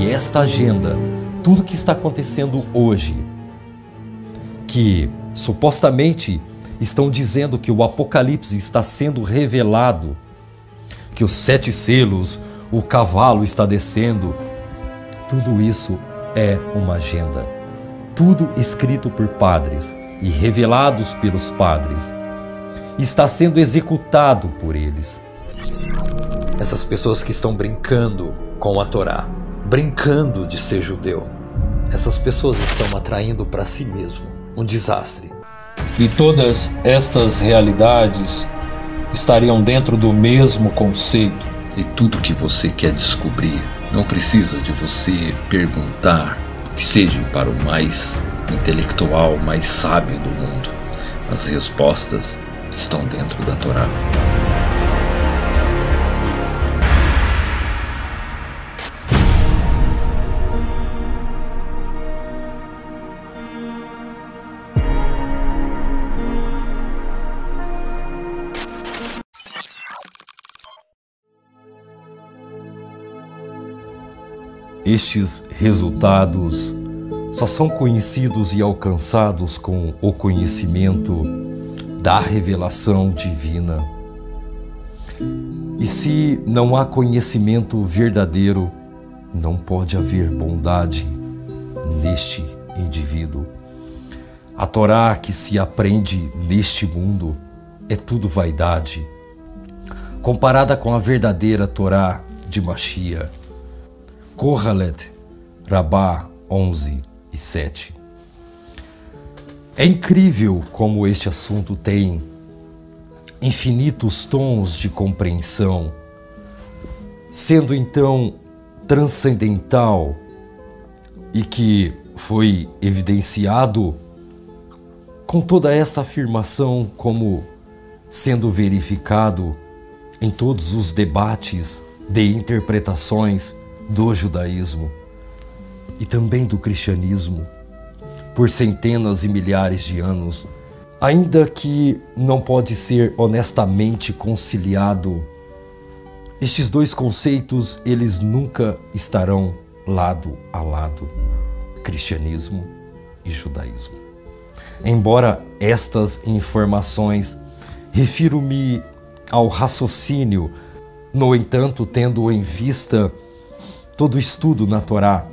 que esta agenda, tudo que está acontecendo hoje, que supostamente estão dizendo que o Apocalipse está sendo revelado, que os 7 selos, o cavalo está descendo, tudo isso é uma agenda. Tudo escrito por padres e revelados pelos padres. Está sendo executado por eles. Essas pessoas que estão brincando com a Torá, brincando de ser judeu, essas pessoas estão atraindo para si mesmo um desastre. E todas estas realidades estariam dentro do mesmo conceito. E tudo que você quer descobrir não precisa de você perguntar, que seja para o mais intelectual, mais sábio do mundo. As respostas estão dentro da Torá. Estes resultados só são conhecidos e alcançados com o conhecimento da revelação divina. E se não há conhecimento verdadeiro, não pode haver bondade neste indivíduo. A Torá que se aprende neste mundo é tudo vaidade, comparada com a verdadeira Torá de Mashiach. Kohelet, Rabá 11:7. É incrível como este assunto tem infinitos tons de compreensão, sendo então transcendental e que foi evidenciado com toda essa afirmação como sendo verificado em todos os debates de interpretações do judaísmo e também do cristianismo por centenas e milhares de anos, ainda que não pode ser honestamente conciliado, estes dois conceitos, eles nunca estarão lado a lado, cristianismo e judaísmo. Embora estas informações refiro-me ao raciocínio, no entanto, tendo em vista todo estudo na Torá,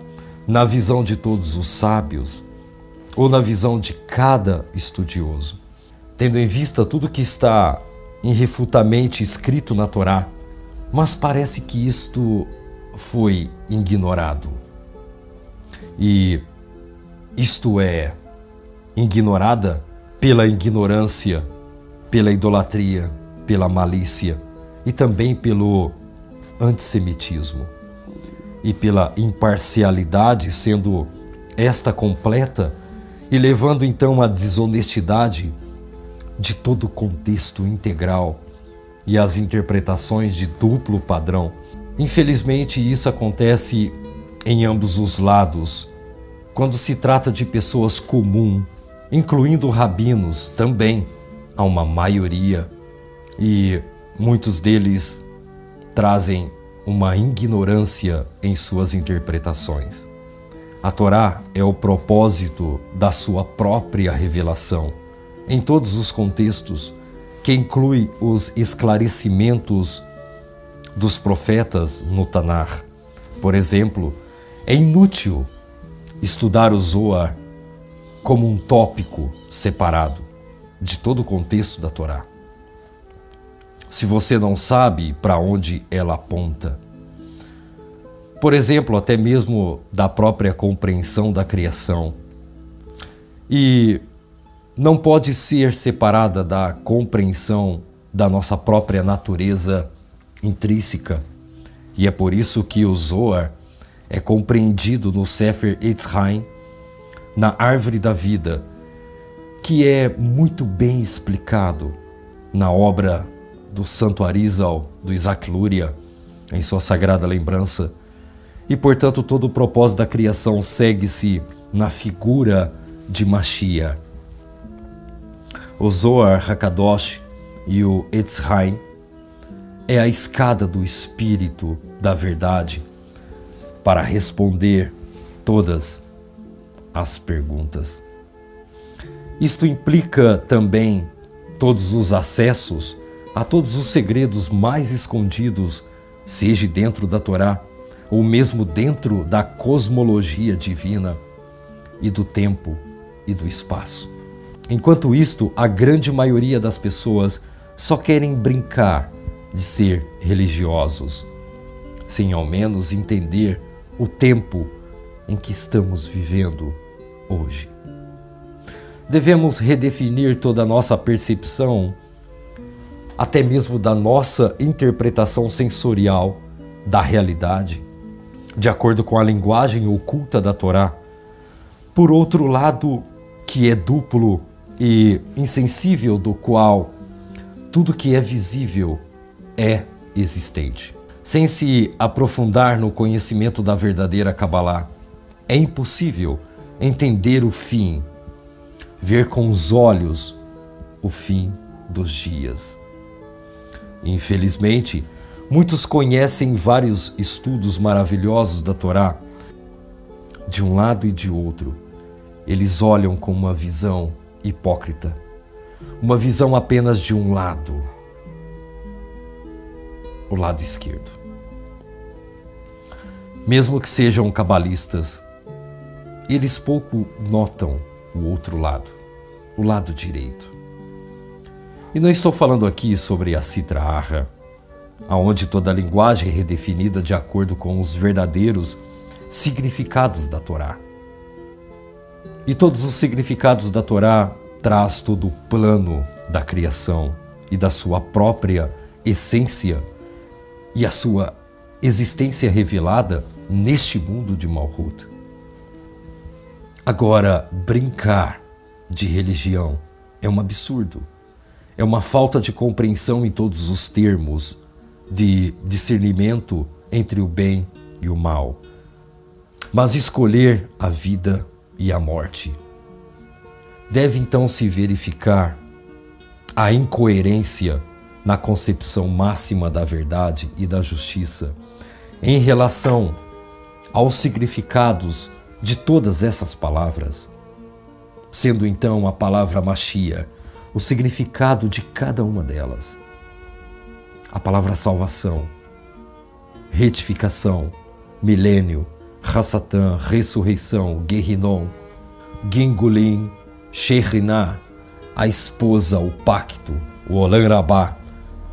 na visão de todos os sábios, ou na visão de cada estudioso, tendo em vista tudo que está irrefutamente escrito na Torá, mas parece que isto foi ignorado. E isto é ignorada pela ignorância, pela idolatria, pela malícia e também pelo antissemitismo. E pela imparcialidade, sendo esta completa e levando então à desonestidade de todo o contexto integral e as interpretações de duplo padrão. Infelizmente, isso acontece em ambos os lados, quando se trata de pessoas comuns, incluindo rabinos também, há uma maioria, e muitos deles trazem uma ignorância em suas interpretações. A Torá é o propósito da sua própria revelação, em todos os contextos, que inclui os esclarecimentos dos profetas no Tanar. Por exemplo, é inútil estudar o Zohar como um tópico separado de todo o contexto da Torá, se você não sabe para onde ela aponta. Por exemplo, até mesmo da própria compreensão da criação. E não pode ser separada da compreensão da nossa própria natureza intrínseca. E é por isso que o Zohar é compreendido no Sefer Etz Chaim, na Árvore da Vida, que é muito bem explicado na obra do Santo Arizal, do Isaac Luria, em sua sagrada lembrança. E, portanto, todo o propósito da criação segue-se na figura de Mashiach. O Zohar Hakadosh e o Etz Chaim é a escada do Espírito da Verdade para responder todas as perguntas. Isto implica também todos os acessos a todos os segredos mais escondidos, seja dentro da Torá ou mesmo dentro da cosmologia divina e do tempo e do espaço. Enquanto isto, a grande maioria das pessoas só querem brincar de ser religiosos, sem ao menos entender o tempo em que estamos vivendo hoje. Devemos redefinir toda a nossa percepção, até mesmo da nossa interpretação sensorial da realidade, de acordo com a linguagem oculta da Torá. Por outro lado, que é duplo e insensível, do qual tudo que é visível é existente. Sem se aprofundar no conhecimento da verdadeira Kabbalah, é impossível entender o fim, ver com os olhos o fim dos dias. Infelizmente, muitos conhecem vários estudos maravilhosos da Torá. De um lado e de outro, eles olham com uma visão hipócrita, uma visão apenas de um lado, o lado esquerdo. Mesmo que sejam cabalistas, eles pouco notam o outro lado, o lado direito. E não estou falando aqui sobre a Sitra Achra, aonde toda a linguagem é redefinida de acordo com os verdadeiros significados da Torá. E todos os significados da Torá traz todo o plano da criação e da sua própria essência e a sua existência revelada neste mundo de Malhut. Agora, brincar de religião é um absurdo. É uma falta de compreensão em todos os termos, de discernimento entre o bem e o mal. Mas escolher a vida e a morte. Deve então se verificar a incoerência na concepção máxima da verdade e da justiça em relação aos significados de todas essas palavras, sendo então a palavra Mashiach o significado de cada uma delas. A palavra salvação, retificação, milênio, Hassatan, ressurreição, Gehinom, Gingulim, Shekhinah, a esposa, o pacto, o Olam Rabá,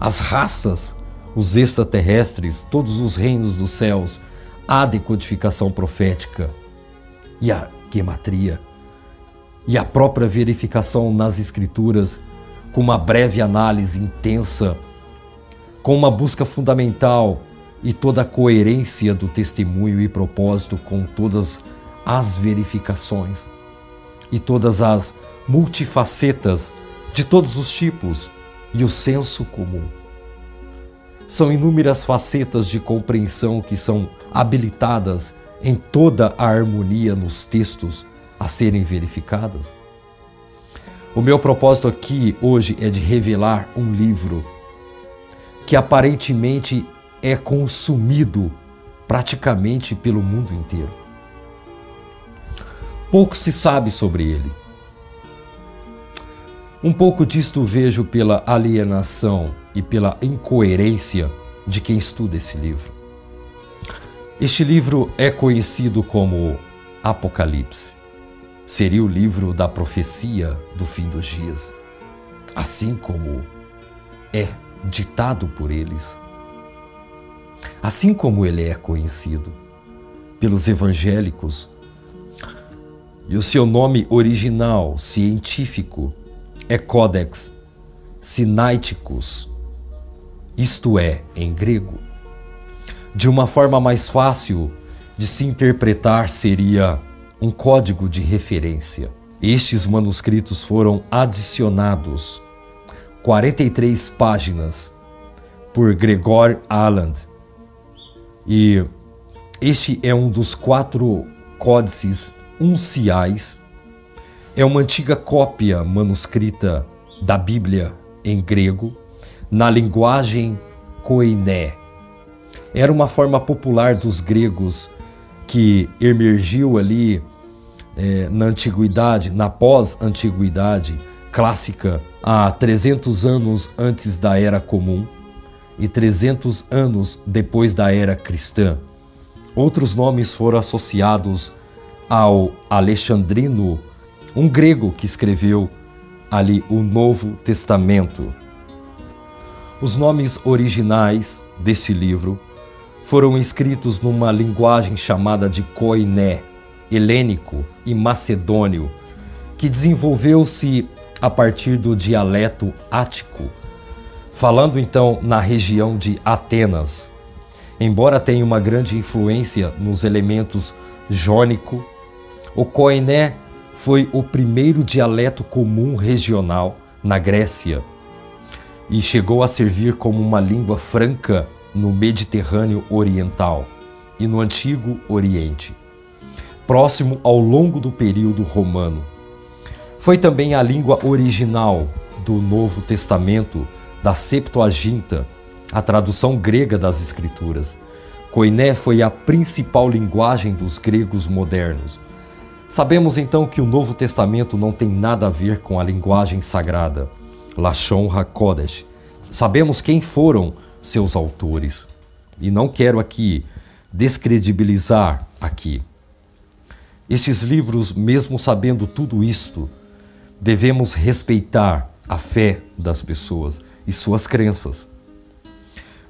as raças, os extraterrestres, todos os reinos dos céus, a decodificação profética e a gematria, e a própria verificação nas escrituras, com uma breve análise intensa, com uma busca fundamental e toda a coerência do testemunho e propósito com todas as verificações e todas as multifacetas de todos os tipos e o senso comum. São inúmeras facetas de compreensão que são habilitadas em toda a harmonia nos textos a serem verificadas. O meu propósito aqui hoje é de revelar um livro que aparentemente é consumido praticamente pelo mundo inteiro. Pouco se sabe sobre ele. Um pouco disto vejo pela alienação e pela incoerência de quem estuda esse livro. Este livro é conhecido como Apocalipse. Seria o livro da profecia do fim dos dias, assim como é ditado por eles, assim como ele é conhecido pelos evangélicos. E o seu nome original científico é Codex Sinaiticus, isto é, em grego. De uma forma mais fácil de se interpretar, seria um código de referência. Estes manuscritos foram adicionados 43 páginas por Gregor Aland, e este é um dos 4 códices unciais. É uma antiga cópia manuscrita da Bíblia em grego, na linguagem koiné. Era uma forma popular dos gregos que emergiu ali na antiguidade, na pós-antiguidade clássica, há 300 anos antes da Era Comum e 300 anos depois da Era Cristã. Outros nomes foram associados ao Alexandrino, um grego que escreveu ali o Novo Testamento. Os nomes originais desse livro foram escritos numa linguagem chamada de koiné, helênico e macedônio, que desenvolveu-se a partir do dialeto ático, falando então na região de Atenas. Embora tenha uma grande influência nos elementos jônico, o koiné foi o primeiro dialeto comum regional na Grécia e chegou a servir como uma língua franca no Mediterrâneo Oriental e no Antigo Oriente, próximo ao longo do período romano. Foi também a língua original do Novo Testamento, da Septuaginta, a tradução grega das Escrituras. Koiné foi a principal linguagem dos gregos modernos. Sabemos então que o Novo Testamento não tem nada a ver com a linguagem sagrada, Lashon HaKodesh. Sabemos quem foram seus autores. E não quero aqui descredibilizar aqui. Estes livros, mesmo sabendo tudo isto, devemos respeitar a fé das pessoas e suas crenças.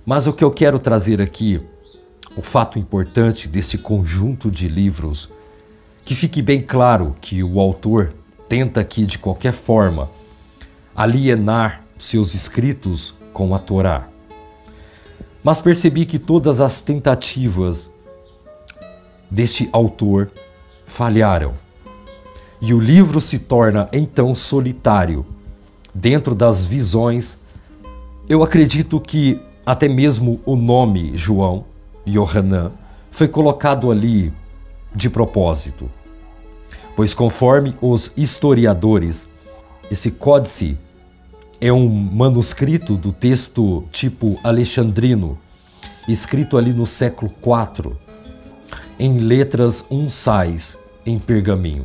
Mas o que eu quero trazer aqui, o fato importante desse conjunto de livros, que fique bem claro que o autor tenta aqui de qualquer forma alienar seus escritos com a Torá. Mas percebi que todas as tentativas deste autor falharam. E o livro se torna então solitário. Dentro das visões, eu acredito que até mesmo o nome João, Yohanan, foi colocado ali de propósito. Pois conforme os historiadores, esse códice é um manuscrito do texto tipo alexandrino, escrito ali no século IV, em letras unciais em pergaminho.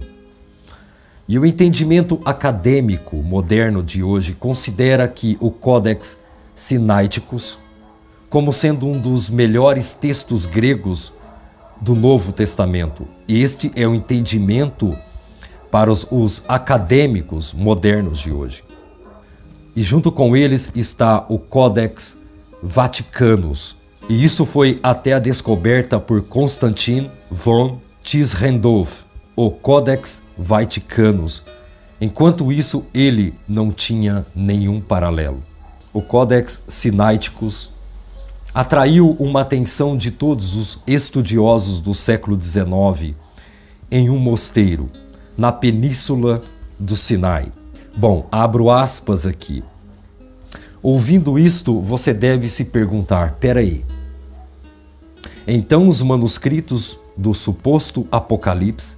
E o entendimento acadêmico moderno de hoje considera que o Codex Sinaiticus como sendo um dos melhores textos gregos do Novo Testamento. Este é o entendimento para os acadêmicos modernos de hoje. E junto com eles está o Codex Vaticanus. E isso foi até a descoberta por Konstantin von Tisrendorf, o Codex Vaticanus. Enquanto isso, ele não tinha nenhum paralelo. O Codex Sinaiticus atraiu uma atenção de todos os estudiosos do século XIX em um mosteiro, na Península do Sinai. Bom, abro aspas aqui. Ouvindo isto, você deve se perguntar, peraí, então os manuscritos do suposto Apocalipse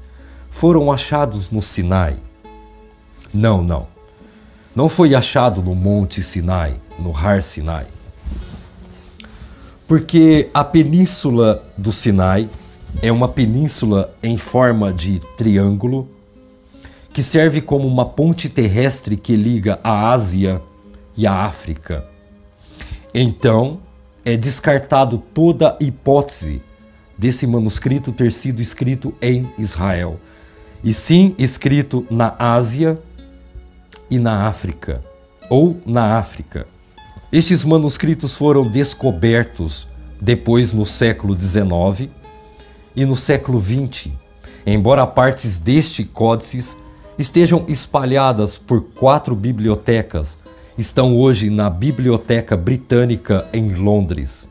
foram achados no Sinai? Não. Não foi achado no Monte Sinai, no Har Sinai. Porque a Península do Sinai é uma península em forma de triângulo que serve como uma ponte terrestre que liga a Ásia e a África. Então, é descartado toda hipótese desse manuscrito ter sido escrito em Israel, e sim escrito na Ásia e na África, ou na África. Estes manuscritos foram descobertos depois no século XIX e no século XX, embora partes deste códice estejam espalhadas por 4 bibliotecas, estão hoje na Biblioteca Britânica em Londres.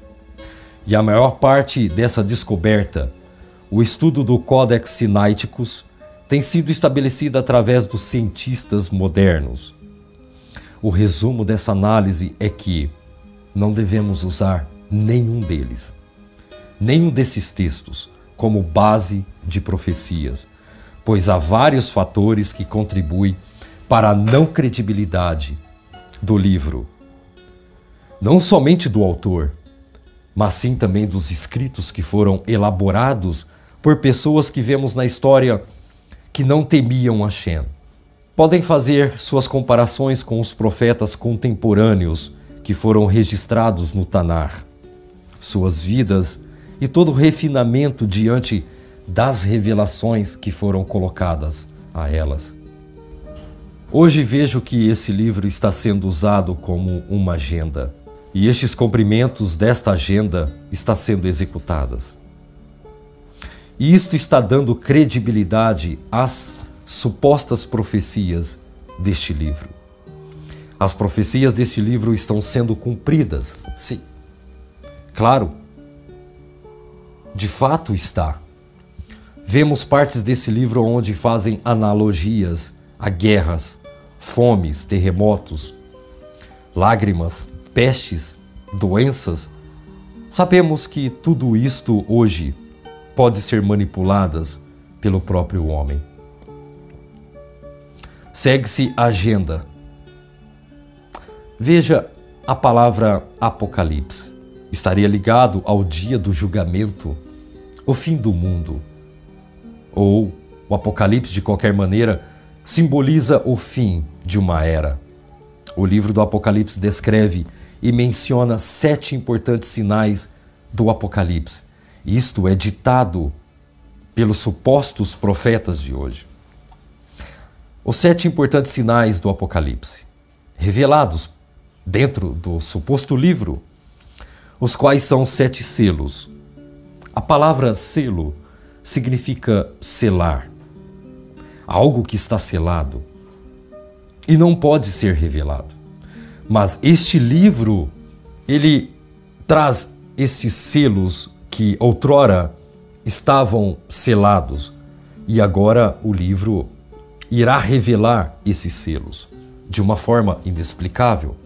E a maior parte dessa descoberta, o estudo do Codex Sinaiticus, tem sido estabelecida através dos cientistas modernos. O resumo dessa análise é que não devemos usar nenhum deles, nenhum desses textos, como base de profecias, pois há vários fatores que contribuem para a não credibilidade do livro, não somente do autor, mas sim também dos escritos que foram elaborados por pessoas que vemos na história que não temiam Hashem. Podem fazer suas comparações com os profetas contemporâneos que foram registrados no Tanar. Suas vidas e todo o refinamento diante das revelações que foram colocadas a elas. Hoje vejo que esse livro está sendo usado como uma agenda, e estes cumprimentos desta agenda estão sendo executados. E isto está dando credibilidade às supostas profecias deste livro. As profecias deste livro estão sendo cumpridas, sim. Claro, de fato está. Vemos partes desse livro onde fazem analogias a guerras, fomes, terremotos, lágrimas, pestes, doenças. Sabemos que tudo isto hoje pode ser manipuladas pelo próprio homem. Segue-se a agenda. Veja a palavra Apocalipse. Estaria ligado ao dia do julgamento, o fim do mundo. Ou o Apocalipse, de qualquer maneira, simboliza o fim de uma era. O livro do Apocalipse descreve e menciona 7 importantes sinais do Apocalipse. Isto é ditado pelos supostos profetas de hoje. Os 7 importantes sinais do Apocalipse, revelados dentro do suposto livro, os quais são 7 selos. A palavra selo significa selar, algo que está selado e não pode ser revelado. Mas este livro, ele traz estes selos que outrora estavam selados, e agora o livro irá revelar esses selos de uma forma inexplicável,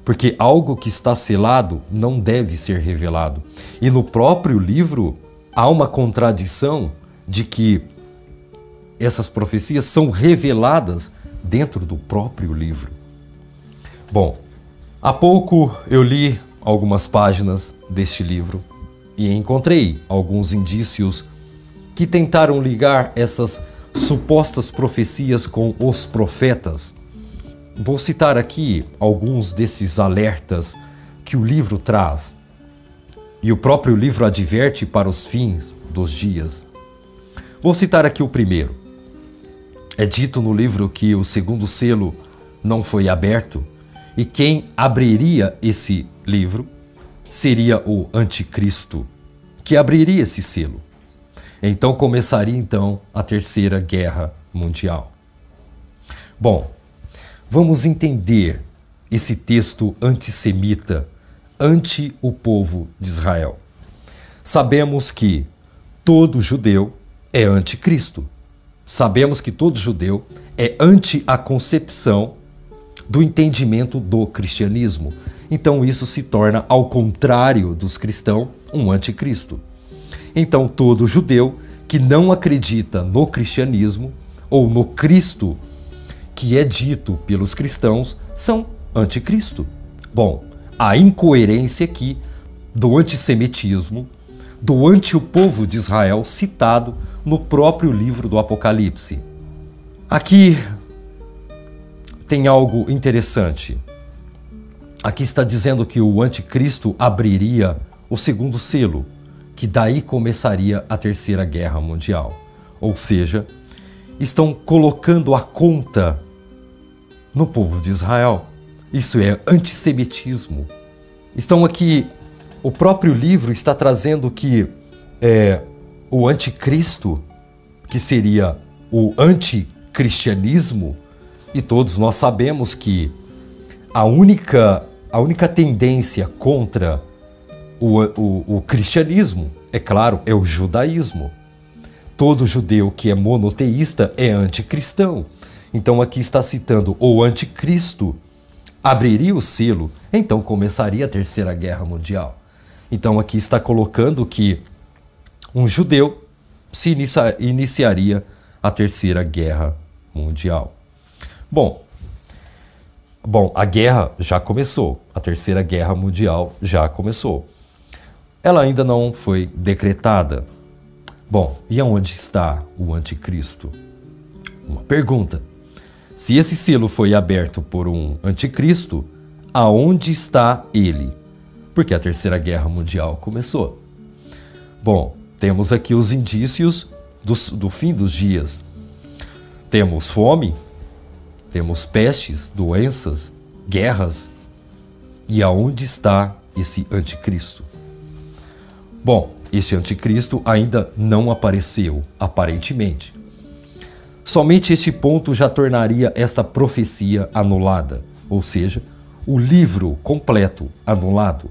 porque algo que está selado não deve ser revelado. E no próprio livro há uma contradição de que essas profecias são reveladas dentro do próprio livro. Bom, há pouco eu li algumas páginas deste livro e encontrei alguns indícios que tentaram ligar essas supostas profecias com os profetas. Vou citar aqui alguns desses alertas que o livro traz, e o próprio livro adverte para os fins dos dias. Vou citar aqui o primeiro. É dito no livro que o segundo selo não foi aberto, e quem abriria esse livro seria o anticristo, que abriria esse selo. Então começaria a Terceira Guerra Mundial. Bom, vamos entender esse texto antissemita ante o povo de Israel. Sabemos que todo judeu é anticristo. Sabemos que todo judeu é anti a concepção do entendimento do cristianismo. Então isso se torna, ao contrário dos cristãos, um anticristo. Então todo judeu que não acredita no cristianismo ou no Cristo que é dito pelos cristãos são anticristo. Bom, a incoerência aqui do antissemitismo, do anti-povo de Israel citado no próprio livro do Apocalipse. Aqui tem algo interessante. Aqui está dizendo que o anticristo abriria o segundo selo, que daí começaria a Terceira Guerra Mundial. Ou seja, estão colocando a conta no povo de Israel. Isso é antissemitismo. Estão aqui, o próprio livro está trazendo que o anticristo, que seria o anticristianismo, e todos nós sabemos que a única tendência contra o cristianismo, é claro, é o judaísmo. Todo judeu que é monoteísta é anticristão. Então aqui está citando o anticristo abriria o selo, então começaria a Terceira Guerra Mundial. Então aqui está colocando que um judeu se iniciaria a Terceira Guerra Mundial. Bom, a guerra já começou, a Terceira Guerra Mundial já começou. Ela ainda não foi decretada, Bom, e aonde está o anticristo? Uma pergunta. Se esse selo foi aberto por um anticristo, aonde está ele? Porque a Terceira Guerra Mundial começou. Bom, temos aqui os indícios do fim dos dias. Temos fome, temos pestes, doenças, guerras. E aonde está esse anticristo? Bom, esse anticristo ainda não apareceu, aparentemente. Somente este ponto já tornaria esta profecia anulada, ou seja, o livro completo anulado.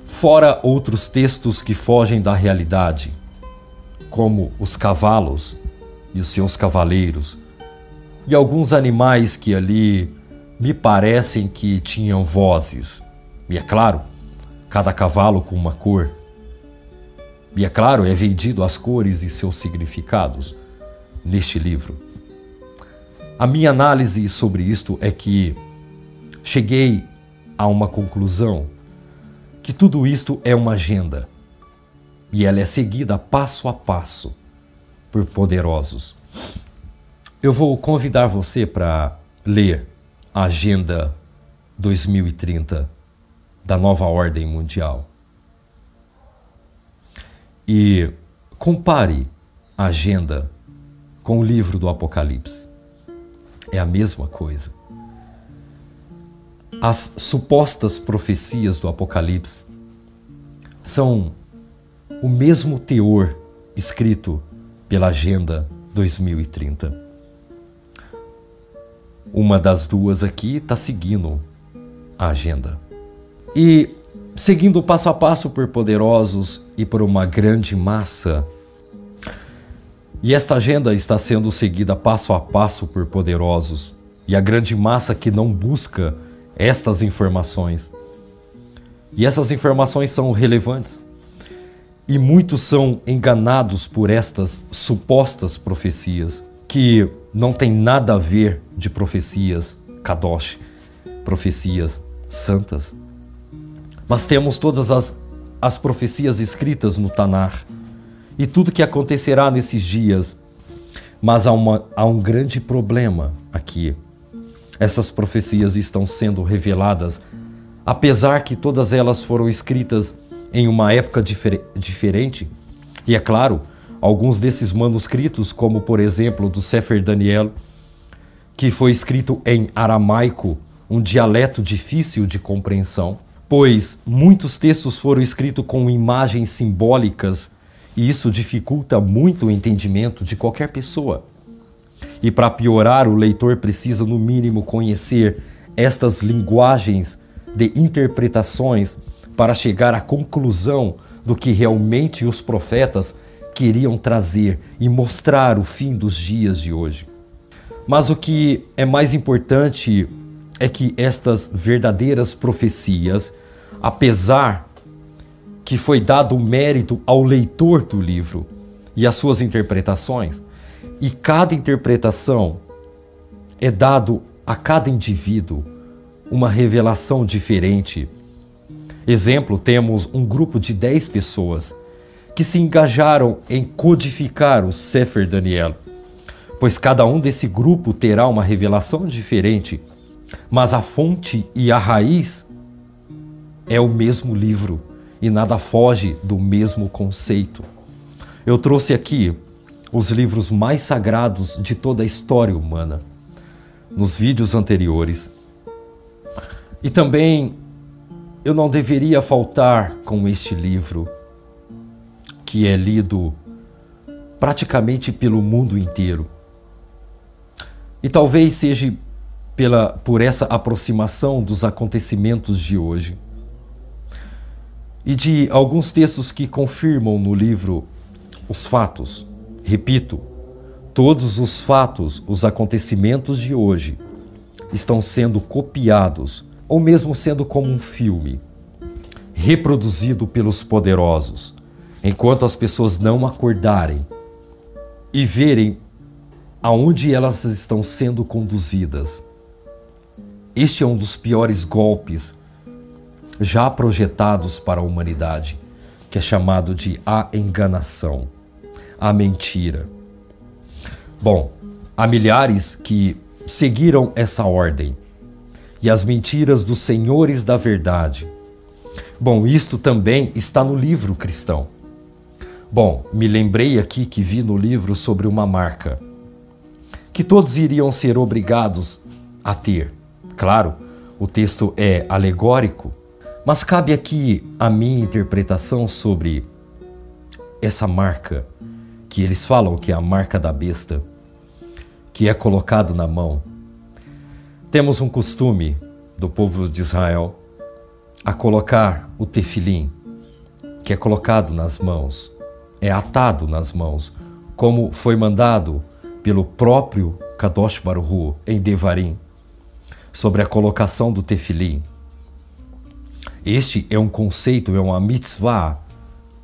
Fora outros textos que fogem da realidade, como os cavalos e os seus cavaleiros, e alguns animais que ali me parecem que tinham vozes. E é claro, cada cavalo com uma cor. E é claro, é vendido as cores e seus significados neste livro. A minha análise sobre isto é que cheguei a uma conclusão que tudo isto é uma agenda e ela é seguida passo a passo por poderosos. Eu vou convidar você para ler a Agenda 2030 da Nova Ordem Mundial e compare a agenda com o livro do Apocalipse. É a mesma coisa. As supostas profecias do Apocalipse são o mesmo teor escrito pela Agenda 2030. Uma das duas aqui está seguindo a agenda. E seguindo passo a passo por poderosos e por uma grande massa. E esta agenda está sendo seguida passo a passo por poderosos e a grande massa que não busca estas informações. E essas informações são relevantes. E muitos são enganados por estas supostas profecias, que não tem nada a ver de profecias Kadosh, profecias santas. Mas temos todas as profecias escritas no Tanar e tudo que acontecerá nesses dias. Mas há um grande problema aqui. Essas profecias estão sendo reveladas, apesar que todas elas foram escritas em uma época diferente. E é claro, alguns desses manuscritos, como por exemplo do Sefer Daniel, que foi escrito em aramaico, um dialeto difícil de compreensão, pois muitos textos foram escritos com imagens simbólicas e isso dificulta muito o entendimento de qualquer pessoa. E para piorar, o leitor precisa no mínimo conhecer estas linguagens de interpretações para chegar à conclusão do que realmente os profetas queriam trazer e mostrar o fim dos dias de hoje. Mas o que é mais importante é que estas verdadeiras profecias, apesar que foi dado o mérito ao leitor do livro e às suas interpretações, e cada interpretação é dado a cada indivíduo uma revelação diferente. Exemplo, temos um grupo de 10 pessoas que se engajaram em codificar o Sefer Daniel, pois cada um desse grupo terá uma revelação diferente, mas a fonte e a raiz é o mesmo livro e nada foge do mesmo conceito. Eu trouxe aqui os livros mais sagrados de toda a história humana nos vídeos anteriores. E também eu não deveria faltar com este livro, que é lido praticamente pelo mundo inteiro. E talvez seja por essa aproximação dos acontecimentos de hoje e de alguns textos que confirmam no livro os fatos. Repito, todos os fatos, os acontecimentos de hoje estão sendo copiados ou mesmo sendo como um filme, reproduzido pelos poderosos, enquanto as pessoas não acordarem e verem aonde elas estão sendo conduzidas. Este é um dos piores golpes já projetados para a humanidade, que é chamado de a enganação, a mentira. Bom, há milhares que seguiram essa ordem e as mentiras dos senhores da verdade. Bom, isto também está no livro cristão. Bom, me lembrei aqui que vi no livro sobre uma marca que todos iriam ser obrigados a ter. Claro, o texto é alegórico, mas cabe aqui a minha interpretação sobre essa marca que eles falam que é a marca da besta, que é colocado na mão. Temos um costume do povo de Israel a colocar o tefilim, que é colocado nas mãos, é atado nas mãos, como foi mandado pelo próprio Kadosh Baruch Hu em Devarim, sobre a colocação do tefilim. Este é um conceito, é uma mitzvah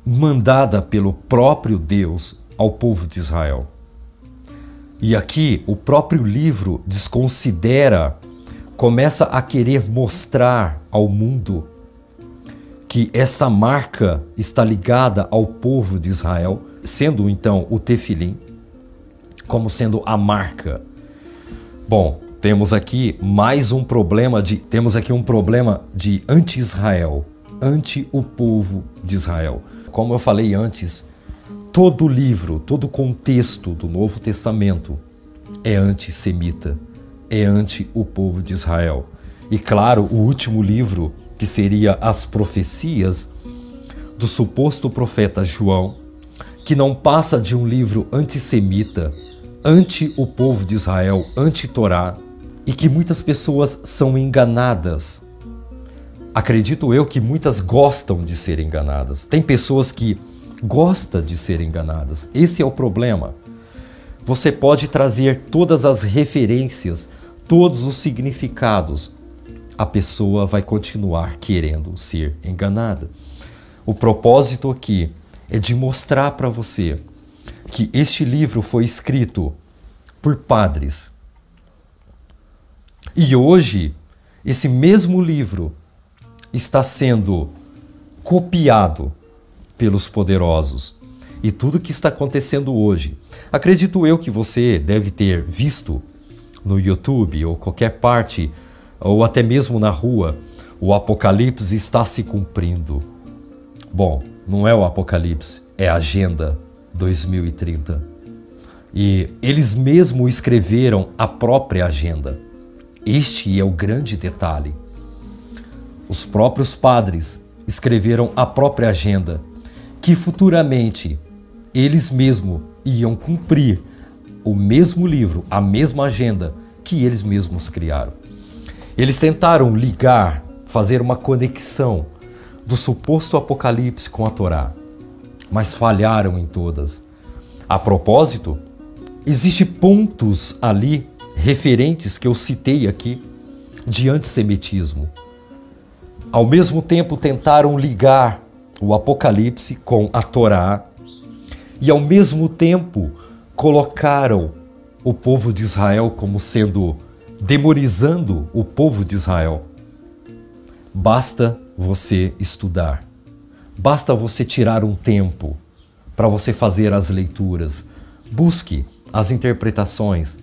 mandada pelo próprio Deus ao povo de Israel. E aqui o próprio livro desconsidera, começa a querer mostrar ao mundo que essa marca está ligada ao povo de Israel, sendo então o tefilim como sendo a marca. Bom, temos aqui um problema de anti-Israel, anti o povo de Israel. Como eu falei antes, todo livro, todo contexto do Novo Testamento é antissemita, é anti o povo de Israel. E claro, o último livro, que seria as profecias do suposto profeta João, que não passa de um livro antissemita, anti o povo de Israel, anti-Torá, e que muitas pessoas são enganadas. Acredito eu que muitas gostam de ser enganadas. Tem pessoas que gostam de ser enganadas. Esse é o problema. Você pode trazer todas as referências, todos os significados. A pessoa vai continuar querendo ser enganada. O propósito aqui é de mostrar para você que este livro foi escrito por padres. E hoje, esse mesmo livro está sendo copiado pelos poderosos. E tudo que está acontecendo hoje, acredito eu que você deve ter visto no YouTube ou qualquer parte, ou até mesmo na rua, o Apocalipse está se cumprindo. Bom, não é o Apocalipse, é a Agenda 2030. E eles mesmos escreveram a própria agenda. Este é o grande detalhe. Os próprios padres escreveram a própria agenda, que futuramente eles mesmos iam cumprir o mesmo livro, a mesma agenda que eles mesmos criaram. Eles tentaram ligar, fazer uma conexão do suposto Apocalipse com a Torá, mas falharam em todas. A propósito, existem pontos ali, referentes que eu citei aqui, de antissemitismo. Ao mesmo tempo tentaram ligar o Apocalipse com a Torá e ao mesmo tempo colocaram o povo de Israel como sendo, demonizando o povo de Israel. Basta você estudar, basta você tirar um tempo para você fazer as leituras, busque as interpretações,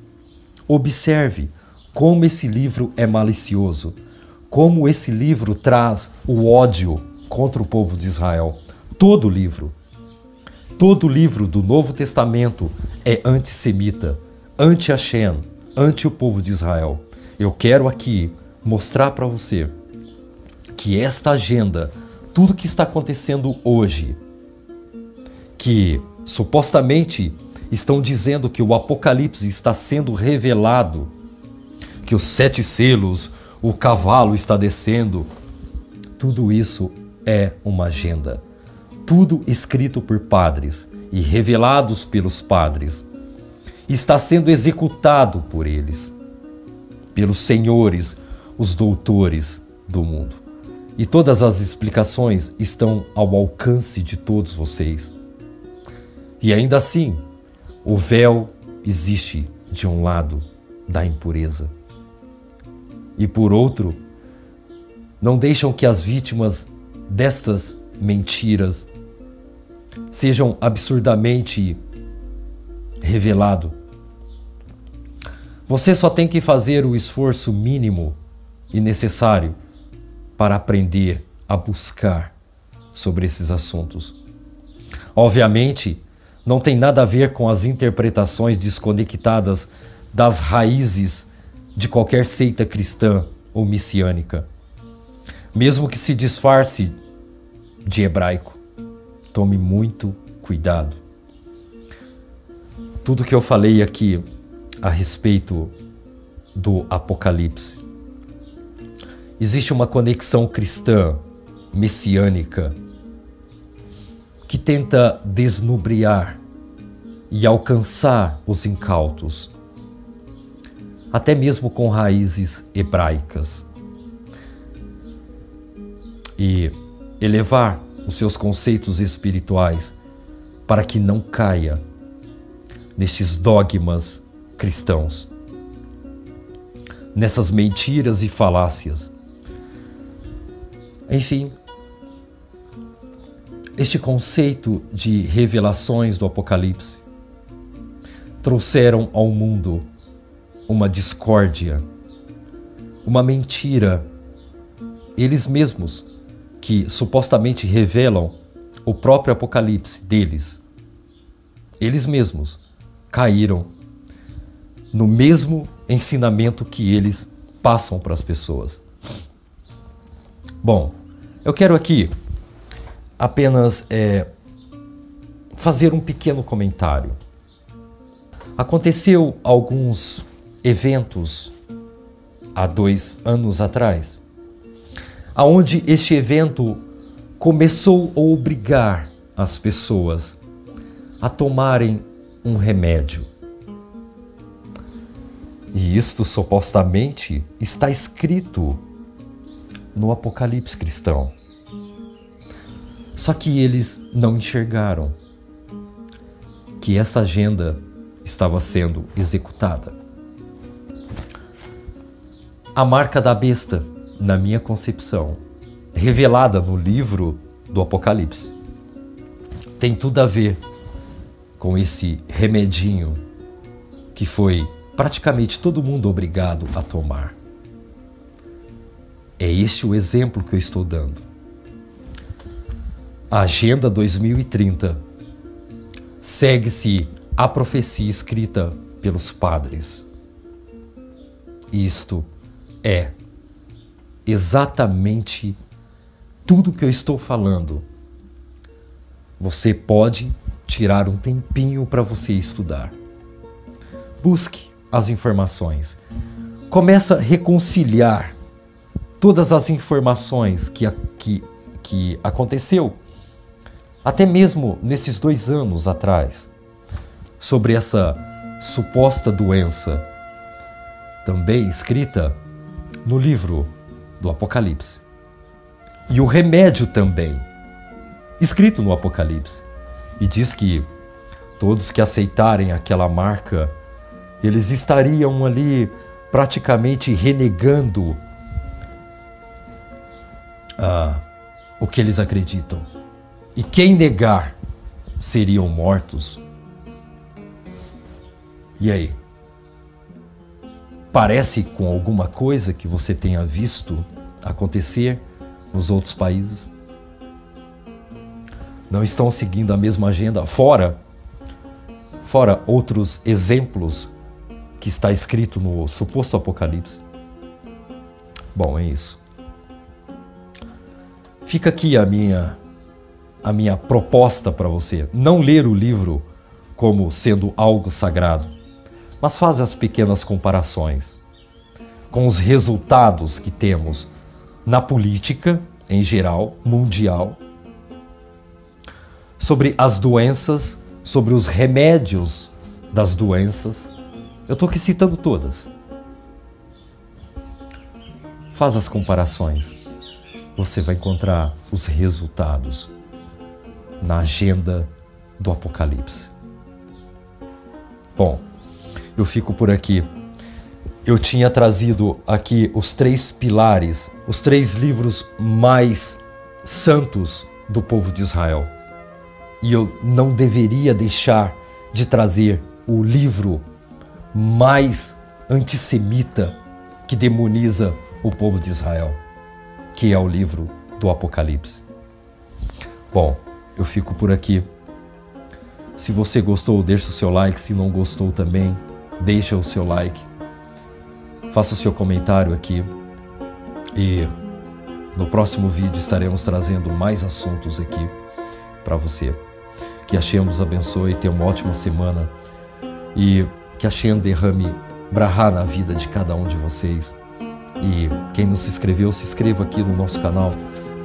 observe como esse livro é malicioso, como esse livro traz o ódio contra o povo de Israel. Todo livro do Novo Testamento é antissemita, anti-Hashem, anti o povo de Israel. Eu quero aqui mostrar para você que esta agenda, tudo que está acontecendo hoje, que supostamente estão dizendo que o Apocalipse está sendo revelado, que os 7 selos, o cavalo está descendo, tudo isso é uma agenda. Tudo escrito por padres e revelados pelos padres. Está sendo executado por eles, pelos senhores, os doutores do mundo. E todas as explicações estão ao alcance de todos vocês. E ainda assim, o véu existe de um lado da impureza. E por outro, não deixam que as vítimas destas mentiras sejam absurdamente revelados. Você só tem que fazer o esforço mínimo e necessário para aprender a buscar sobre esses assuntos. Obviamente, não tem nada a ver com as interpretações desconectadas das raízes de qualquer seita cristã ou messiânica, mesmo que se disfarce de hebraico. Tome muito cuidado. Tudo que eu falei aqui a respeito do Apocalipse, existe uma conexão cristã, messiânica, que tenta deslumbrar e alcançar os incautos, até mesmo com raízes hebraicas, e elevar os seus conceitos espirituais para que não caia nestes dogmas cristãos, nessas mentiras e falácias. Enfim, este conceito de revelações do Apocalipse trouxeram ao mundo uma discórdia, uma mentira. Eles mesmos, que supostamente revelam o próprio Apocalipse deles, eles mesmos caíram no mesmo ensinamento que eles passam para as pessoas. Bom, eu quero aqui apenas fazer um pequeno comentário. Aconteceu alguns eventos há 2 anos atrás, aonde este evento começou a obrigar as pessoas a tomarem um remédio. E isto supostamente está escrito no Apocalipse cristão. Só que eles não enxergaram que essa agenda estava sendo executada. A marca da besta, na minha concepção, revelada no livro do Apocalipse, tem tudo a ver com esse remedinho que foi praticamente todo mundo obrigado a tomar. É este o exemplo que eu estou dando. A Agenda 2030 segue-se a profecia escrita pelos padres. Isto é exatamente tudo que eu estou falando. Você pode tirar um tempinho para você estudar. Busque as informações. Começa a reconciliar todas as informações que aconteceu, até mesmo nesses 2 anos atrás, sobre essa suposta doença, também escrita no livro do Apocalipse. E o remédio também, escrito no Apocalipse. E diz que todos que aceitarem aquela marca, eles estariam ali praticamente renegando o que eles acreditam. E quem negar seriam mortos. E aí? Parece com alguma coisa que você tenha visto acontecer nos outros países? Não estão seguindo a mesma agenda? Fora outros exemplos que está escrito no suposto Apocalipse. Bom, é isso. Fica aqui a minha proposta para você. Não ler o livro como sendo algo sagrado, mas faz as pequenas comparações com os resultados que temos na política, em geral, mundial, sobre as doenças, sobre os remédios das doenças. Eu estou aqui citando todas. Faz as comparações. Você vai encontrar os resultados na agenda do Apocalipse. Bom, eu fico por aqui. Eu tinha trazido aqui os 3 pilares, os 3 livros mais santos do povo de Israel. E eu não deveria deixar de trazer o livro mais antissemita que demoniza o povo de Israel, que é o livro do Apocalipse. Bom, eu fico por aqui. Se você gostou, deixa o seu like. Se não gostou também, deixa o seu like. Faça o seu comentário aqui. E no próximo vídeo estaremos trazendo mais assuntos aqui para você. Que Hashem nos abençoe, tenha uma ótima semana e que Hashem derrame brahá na vida de cada um de vocês. E quem não se inscreveu, se inscreva aqui no nosso canal,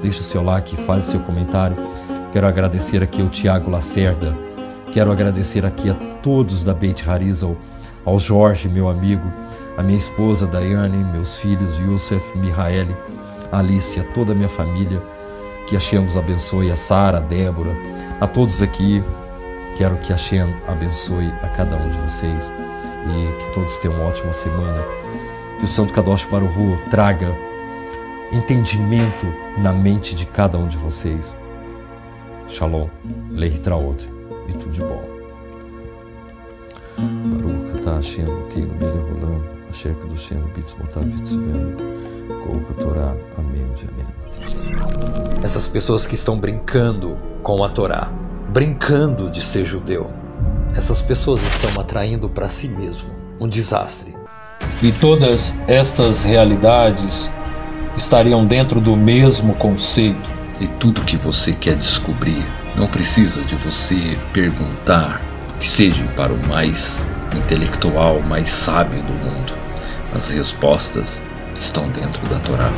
deixa o seu like, faz o seu comentário. Quero agradecer aqui ao Tiago Lacerda, quero agradecer aqui a todos da Beit Harizal, ao Jorge, meu amigo, a minha esposa Daiane, meus filhos Youssef, Mihaeli, Alicia, toda a minha família. Que Hashem nos abençoe, a Sara, a Débora, a todos aqui. Quero que Hashem abençoe a cada um de vocês e que todos tenham uma ótima semana. Que o Santo Kadosh Baruch Hu traga entendimento na mente de cada um de vocês. Shalom, Leitraot e tudo de bom. Baruch atah Hashem Elokeinu melech haolam asher kadoshenu b'tzvotav v'tzivenu kol Torá. Amém. Amém. Essas pessoas que estão brincando com a Torá, brincando de ser judeu, essas pessoas estão atraindo para si mesmo um desastre. E todas estas realidades estariam dentro do mesmo conceito. E tudo que você quer descobrir não precisa de você perguntar, que seja para o mais intelectual, mais sábio do mundo. As respostas estão dentro da Torá.